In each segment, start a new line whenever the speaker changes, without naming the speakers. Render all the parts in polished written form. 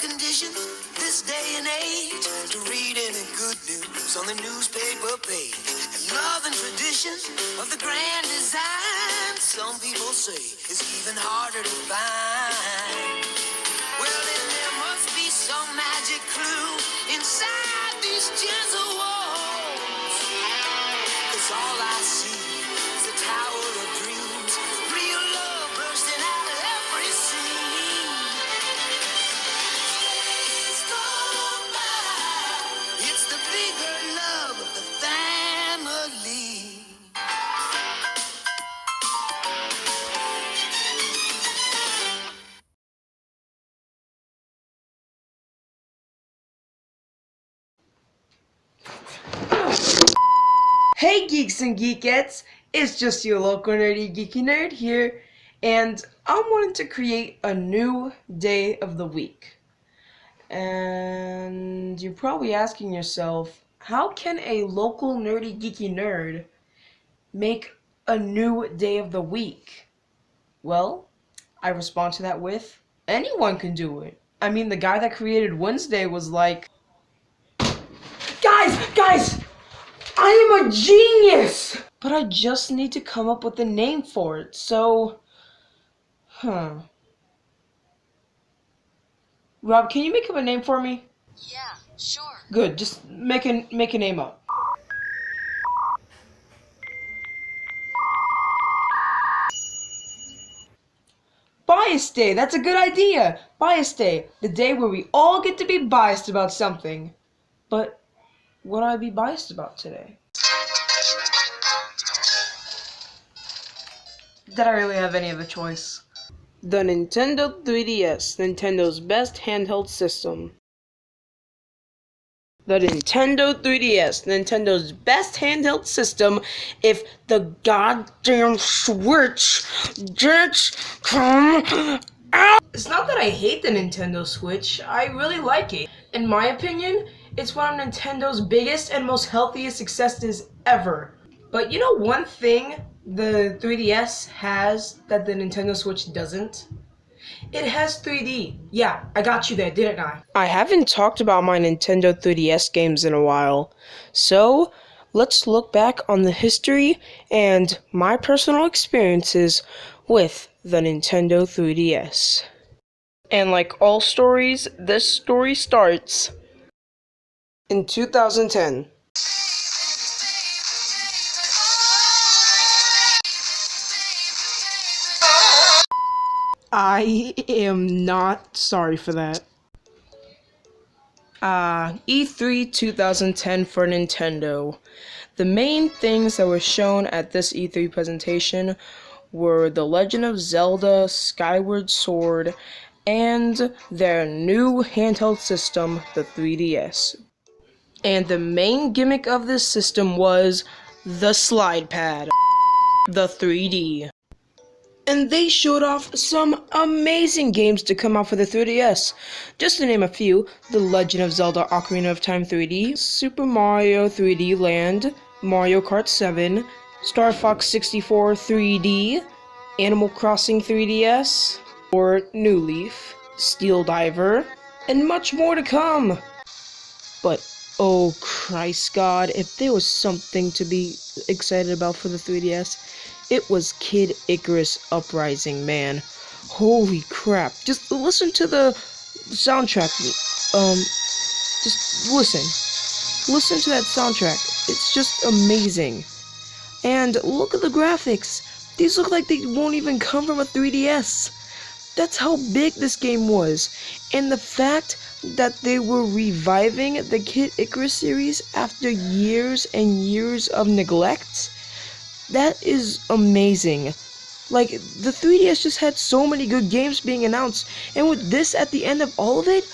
conditions this day and age to read any good news on the newspaper page. And love and tradition of the grand design, some people say, is even harder to find. Well, then there must be some magic clue inside these gentle walls. 'Cause all I see is a tower of dreams, real love bursting out of every scene. Days go by, it's the bigger love of the family.
Hey geeks and geekettes, it's just your local nerdy geeky nerd here, and I'm wanting to create a new day of the week. And you're probably asking yourself, how can a local nerdy geeky nerd make a new day of the week? Well, I respond to that with, anyone can do it. I mean, the guy that created Wednesday was like, Guys! I am a genius! But I just need to come up with a name for it, so... Rob, can you make up a name for me?
Yeah, sure.
Good, just make a name up. Bias Day, that's a good idea! Bias Day, the day where we all get to be biased about something. But what would I be biased about today? Did I really have any other choice? The Nintendo 3DS, Nintendo's best handheld system. The Nintendo 3DS, Nintendo's best handheld system if the goddamn Switch didn't come out. It's not that I hate the Nintendo Switch, I really like it. In my opinion, it's one of Nintendo's biggest and most healthiest successes ever. But you know one thing the 3DS has that the Nintendo Switch doesn't? It has 3D. Yeah, I got you there, didn't I? I haven't talked about my Nintendo 3DS games in a while, so let's look back on the history and my personal experiences with the Nintendo 3DS. And like all stories, this story starts in 2010. I am not sorry for that. E3 2010 for Nintendo. The main things that were shown at this E3 presentation were The Legend of Zelda Skyward Sword and their new handheld system, the 3DS. And the main gimmick of this system was the slide pad, the 3D. And they showed off some amazing games to come out for the 3DS. Just to name a few, The Legend of Zelda Ocarina of Time 3D, Super Mario 3D Land, Mario Kart 7, Star Fox 64 3D, Animal Crossing 3DS, or New Leaf, Steel Diver, and much more to come. But oh Christ God, if there was something to be excited about for the 3DS, it was Kid Icarus Uprising, man. Holy crap. Just listen to the soundtrack. Just listen. Listen to that soundtrack. It's just amazing. And look at the graphics. These look like they won't even come from a 3DS. That's how big this game was. And the fact that they were reviving the Kid Icarus series after years and years of neglect, that is amazing. Like, the 3DS just had so many good games being announced, and with this at the end of all of it,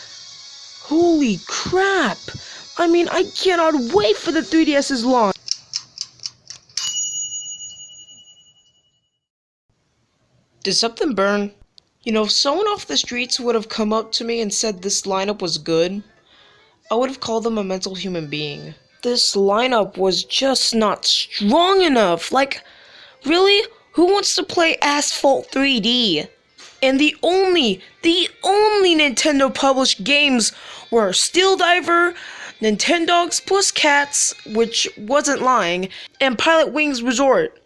holy crap! I mean, I cannot wait for the 3DS's launch! Did something burn? You know, if someone off the streets would have come up to me and said this lineup was good, I would have called them a mental human being. This lineup was just not strong enough. Like, really? Who wants to play Asphalt 3D? And the only Nintendo published games were Steel Diver, Nintendogs Plus Cats, which wasn't lying, and Pilot Wings Resort.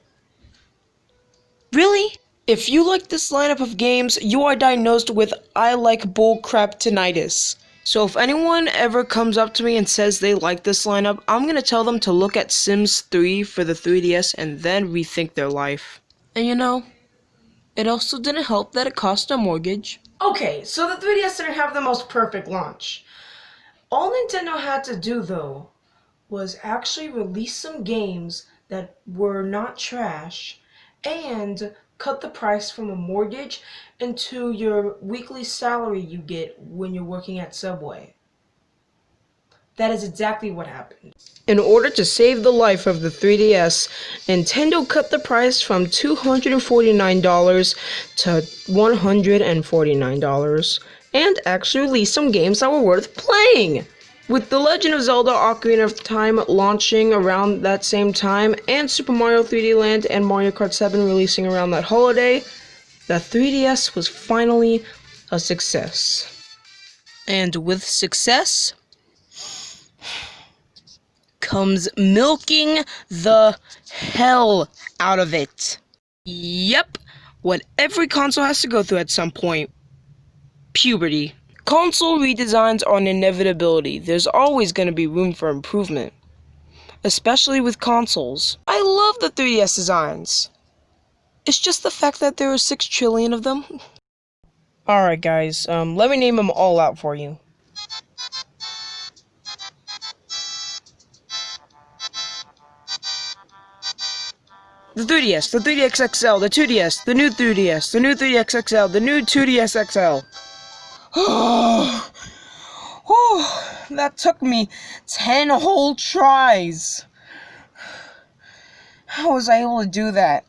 Really? If you like this lineup of games, you are diagnosed with I like bullcrap tinnitus. So if anyone ever comes up to me and says they like this lineup, I'm gonna tell them to look at Sims 3 for the 3DS and then rethink their life. And you know, it also didn't help that it cost a mortgage. Okay, so the 3DS didn't have the most perfect launch. All Nintendo had to do, though, was actually release some games that were not trash and cut the price from a mortgage into your weekly salary you get when you're working at Subway. That is exactly what happened. In order to save the life of the 3DS, Nintendo cut the price from $249 to $149 and actually released some games that were worth playing. With The Legend of Zelda Ocarina of Time launching around that same time and Super Mario 3D Land and Mario Kart 7 releasing around that holiday, the 3DS was finally a success. And with success comes milking the hell out of it. Yep, what every console has to go through at some point. Puberty. Console redesigns are an inevitability. There's always going to be room for improvement. Especially with consoles. I love the 3DS designs. It's just the fact that there are 6 trillion of them. Alright guys, let me name them all out for you. The 3DS, the 3DS XL, the 2DS, the new 3DS, the new 3DS XL, the new 2DS XL. Oh, that took me 10 whole tries. How was I able to do that?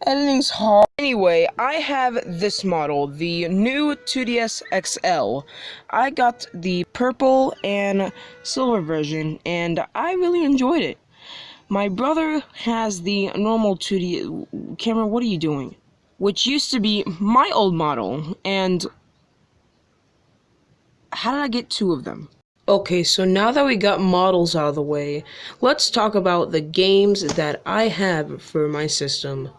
Editing's hard. Anyway, I have this model, the new 2DS XL. I got the purple and silver version, and I really enjoyed it. My brother has the normal 2D... Cameron, what are you doing? Which used to be my old model, and... How did I get 2 of them? Okay, so now that we got models out of the way, let's talk about the games that I have for my system.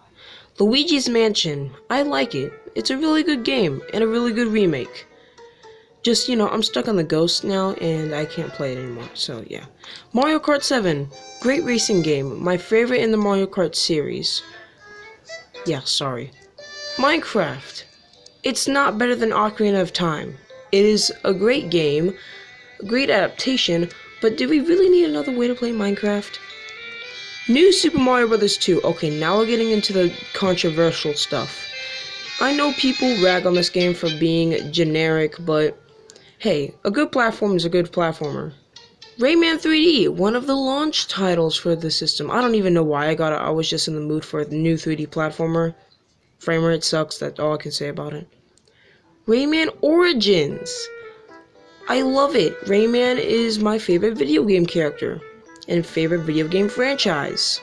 Luigi's Mansion, I like it. It's a really good game, and a really good remake. Just, I'm stuck on the Ghost now, and I can't play it anymore, so yeah. Mario Kart 7, great racing game, my favorite in the Mario Kart series. Yeah, sorry. Minecraft, it's not better than Ocarina of Time. It is a great game, a great adaptation, but do we really need another way to play Minecraft? New Super Mario Bros. 2, okay, now we're getting into the controversial stuff. I know people rag on this game for being generic, but hey, a good platform is a good platformer. Rayman 3D, one of the launch titles for the system. I don't even know why I got it. I was just in the mood for the new 3D platformer. Frame rate sucks, that's all I can say about it. Rayman Origins. I love it. Rayman is my favorite video game character and favorite video game franchise.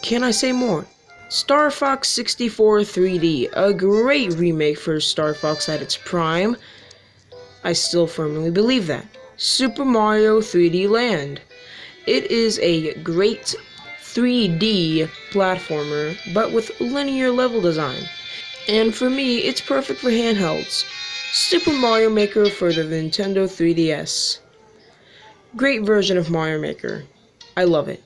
Can I say more? Star Fox 64 3D, a great remake for Star Fox at its prime. I still firmly believe that. Super Mario 3D Land. It is a great 3D platformer, but with linear level design. And for me, it's perfect for handhelds. Super Mario Maker for the Nintendo 3DS. Great version of Mario Maker. I love it.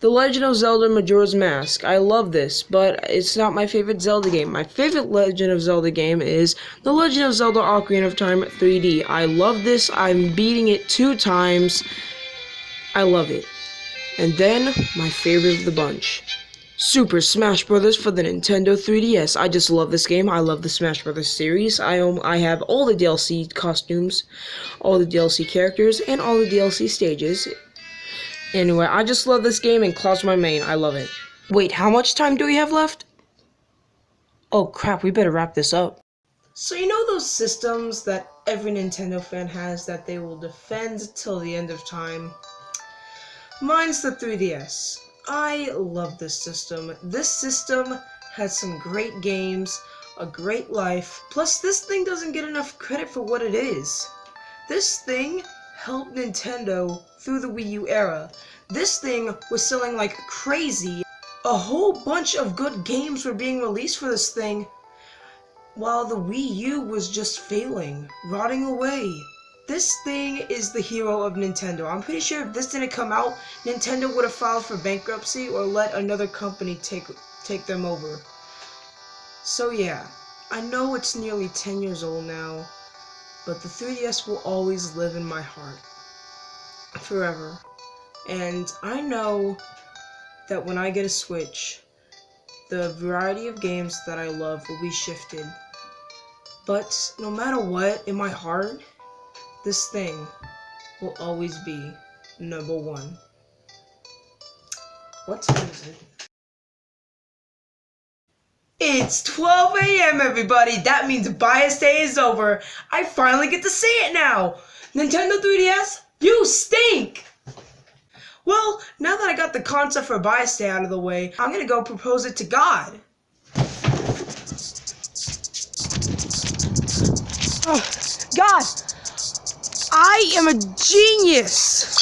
The Legend of Zelda Majora's Mask. I love this, but it's not my favorite Zelda game. My favorite Legend of Zelda game is The Legend of Zelda Ocarina of Time 3D. I love this. I'm beating it 2 times. I love it. And then, my favorite of the bunch. Super Smash Bros. For the Nintendo 3DS. I just love this game. I love the Smash Bros. Series. I have all the DLC costumes, all the DLC characters, and all the DLC stages. Anyway, I just love this game, and Cloud's my main. I love it. Wait, how much time do we have left? Oh crap, we better wrap this up. So you know those systems that every Nintendo fan has that they will defend till the end of time? Mine's the 3DS. I love this system. This system has some great games, a great life, plus this thing doesn't get enough credit for what it is. This thing helped Nintendo through the Wii U era. This thing was selling like crazy. A whole bunch of good games were being released for this thing, while the Wii U was just failing, rotting away. This thing is the hero of Nintendo. I'm pretty sure if this didn't come out, Nintendo would have filed for bankruptcy or let another company take them over. So yeah, I know it's nearly 10 years old now, but the 3DS will always live in my heart. Forever. And I know that when I get a Switch, the variety of games that I love will be shifted. But no matter what, in my heart, this thing will always be number one. What time is it? It's 12 a.m. everybody! That means Bias Day is over! I finally get to say it now! Nintendo 3DS, you stink! Well, now that I got the concept for Bias Day out of the way, I'm gonna go propose it to God. Oh, God! I am a genius!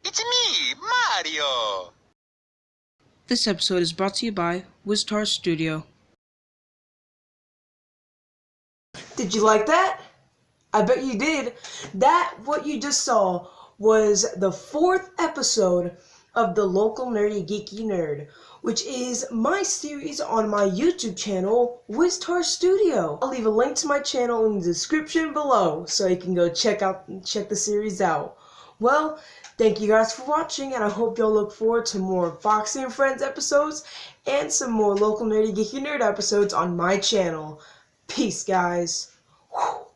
It's me, Mario!
This episode is brought to you by Wiztar Studio. Did you like that? I bet you did. What you just saw was the 4th episode of the Local Nerdy Geeky Nerd, which is my series on my YouTube channel, Wiztar Studio. I'll leave a link to my channel in the description below so you can go check the series out. Well, thank you guys for watching, and I hope y'all look forward to more Foxy and Friends episodes and some more Local Nerdy Geeky Nerd episodes on my channel. Peace, guys. Whew.